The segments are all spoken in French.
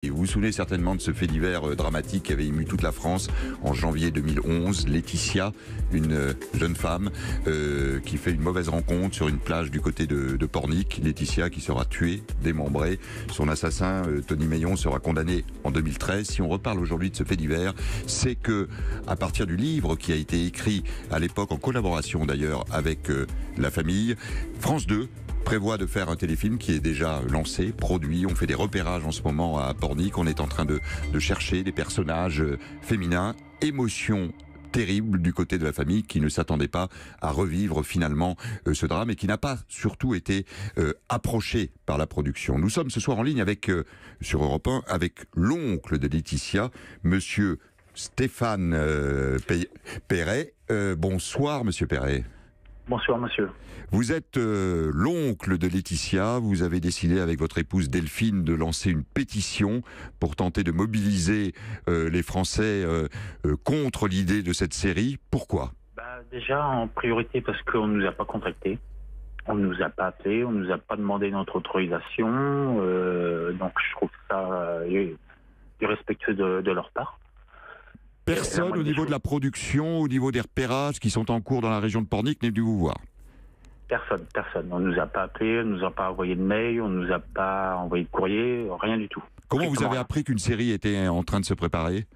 Et vous vous souvenez certainement de ce fait divers dramatique qui avait ému toute la France en janvier 2011. Laetitia, une jeune femme qui fait une mauvaise rencontre sur une plage du côté de Pornic. Laetitia qui sera tuée, démembrée. Son assassin, Tony Meillon, sera condamné en 2013. Si on reparle aujourd'hui de ce fait divers, c'est que à partir du livre qui a été écrit à l'époque en collaboration d'ailleurs avec la famille, France 2 prévoit de faire un téléfilm qui est déjà lancé, produit. On fait des repérages en ce moment à Pornic. On est en train de chercher des personnages féminins. Émotion terrible du côté de la famille qui ne s'attendait pas à revivre finalement ce drame et qui n'a pas surtout été approché par la production. Nous sommes ce soir en ligne avec sur Europe 1 avec l'oncle de Laetitia, monsieur Stéphane Perret. Bonsoir monsieur Perret. Bonsoir monsieur. Vous êtes l'oncle de Laetitia, vous avez décidé avec votre épouse Delphine de lancer une pétition pour tenter de mobiliser les Français contre l'idée de cette série. Pourquoi ? Déjà en priorité parce qu'on ne nous a pas contactés, on ne nous a pas appelés, on ne nous a pas demandé notre autorisation, donc je trouve ça irrespectueux de leur part. Personne au niveau de la production, au niveau des repérages qui sont en cours dans la région de Pornic n'est venu vous voir ? Personne. On ne nous a pas appelés, on ne nous a pas envoyé de mail, on ne nous a pas envoyé de courrier, rien du tout. Comment vous avez appris qu'une série était en train de se préparer ?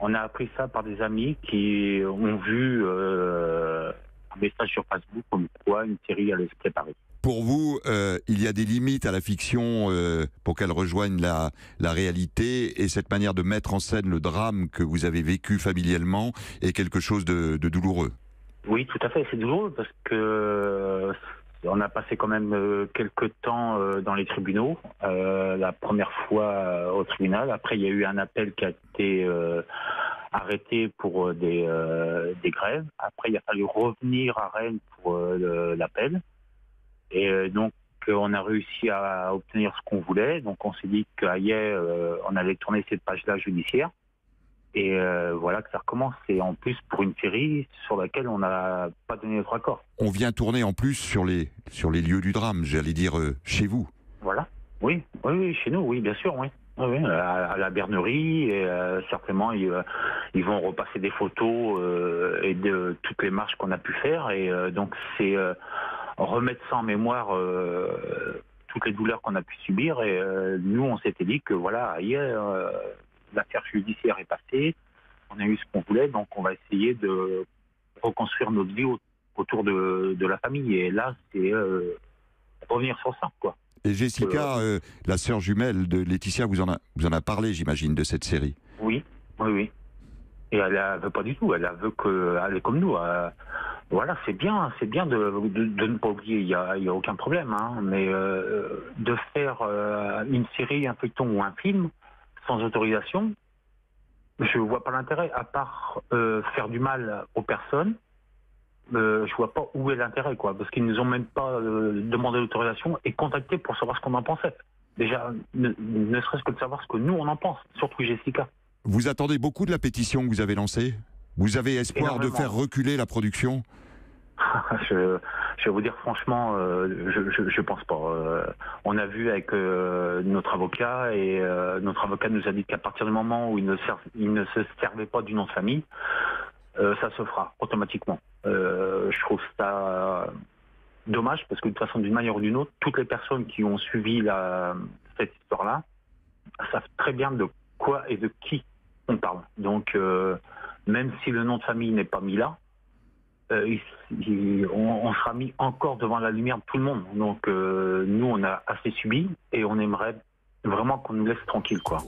On a appris ça par des amis qui ont vu un message sur Facebook comme quoi une série allait se préparer. Pour vous, il y a des limites à la fiction pour qu'elle rejoigne la réalité, et cette manière de mettre en scène le drame que vous avez vécu familialement est quelque chose de douloureux. Oui, tout à fait, c'est douloureux parce que on a passé quand même quelques temps dans les tribunaux. La première fois au tribunal, après il y a eu un appel qui a été arrêté pour des grèves. Après il a fallu revenir à Rennes pour l'appel. Et donc, on a réussi à obtenir ce qu'on voulait. Donc, on s'est dit qu'ailleurs, on allait tourner cette page-là judiciaire. Et voilà que ça recommence. Et en plus, pour une série sur laquelle on n'a pas donné notre accord. On vient tourner en plus sur les lieux du drame, j'allais dire chez vous. Voilà. Oui, chez nous, oui, bien sûr, oui. Oui, à la Bernerie, et certainement ils vont repasser des photos et de toutes les marches qu'on a pu faire. Et donc, c'est remettre ça en mémoire toutes les douleurs qu'on a pu subir, et nous on s'était dit que voilà, hier l'affaire judiciaire est passée, on a eu ce qu'on voulait, donc on va essayer de reconstruire notre vie autour de la famille, et là c'est revenir sur ça, quoi. Et Jessica, la sœur jumelle de Laetitia, vous en a parlé, j'imagine, de cette série. Oui. Et elle veut pas du tout, elle veut qu'elle est comme nous. Voilà, c'est bien de ne pas oublier, il y a aucun problème, hein, mais de faire une série, un feuilleton ou un film sans autorisation, je vois pas l'intérêt, à part faire du mal aux personnes. Je vois pas où est l'intérêt, quoi, parce qu'ils nous ont même pas demandé l'autorisation et contacté pour savoir ce qu'on en pensait. Déjà, ne serait-ce que de savoir ce que nous on en pense, surtout Jessica. Vous attendez beaucoup de la pétition que vous avez lancée ? Vous avez espoir de faire reculer la production ? Je vais vous dire franchement, je pense pas. On a vu avec notre avocat, et notre avocat nous a dit qu'à partir du moment où il ne se servait pas du nom de famille, ça se fera automatiquement. Je trouve ça dommage parce que de toute façon, d'une manière ou d'une autre, toutes les personnes qui ont suivi cette histoire-là savent très bien de quoi et de qui on parle. Donc, même si le nom de famille n'est pas mis là, on sera mis encore devant la lumière de tout le monde. Donc, nous, on a assez subi et on aimerait vraiment qu'on nous laisse tranquille, quoi.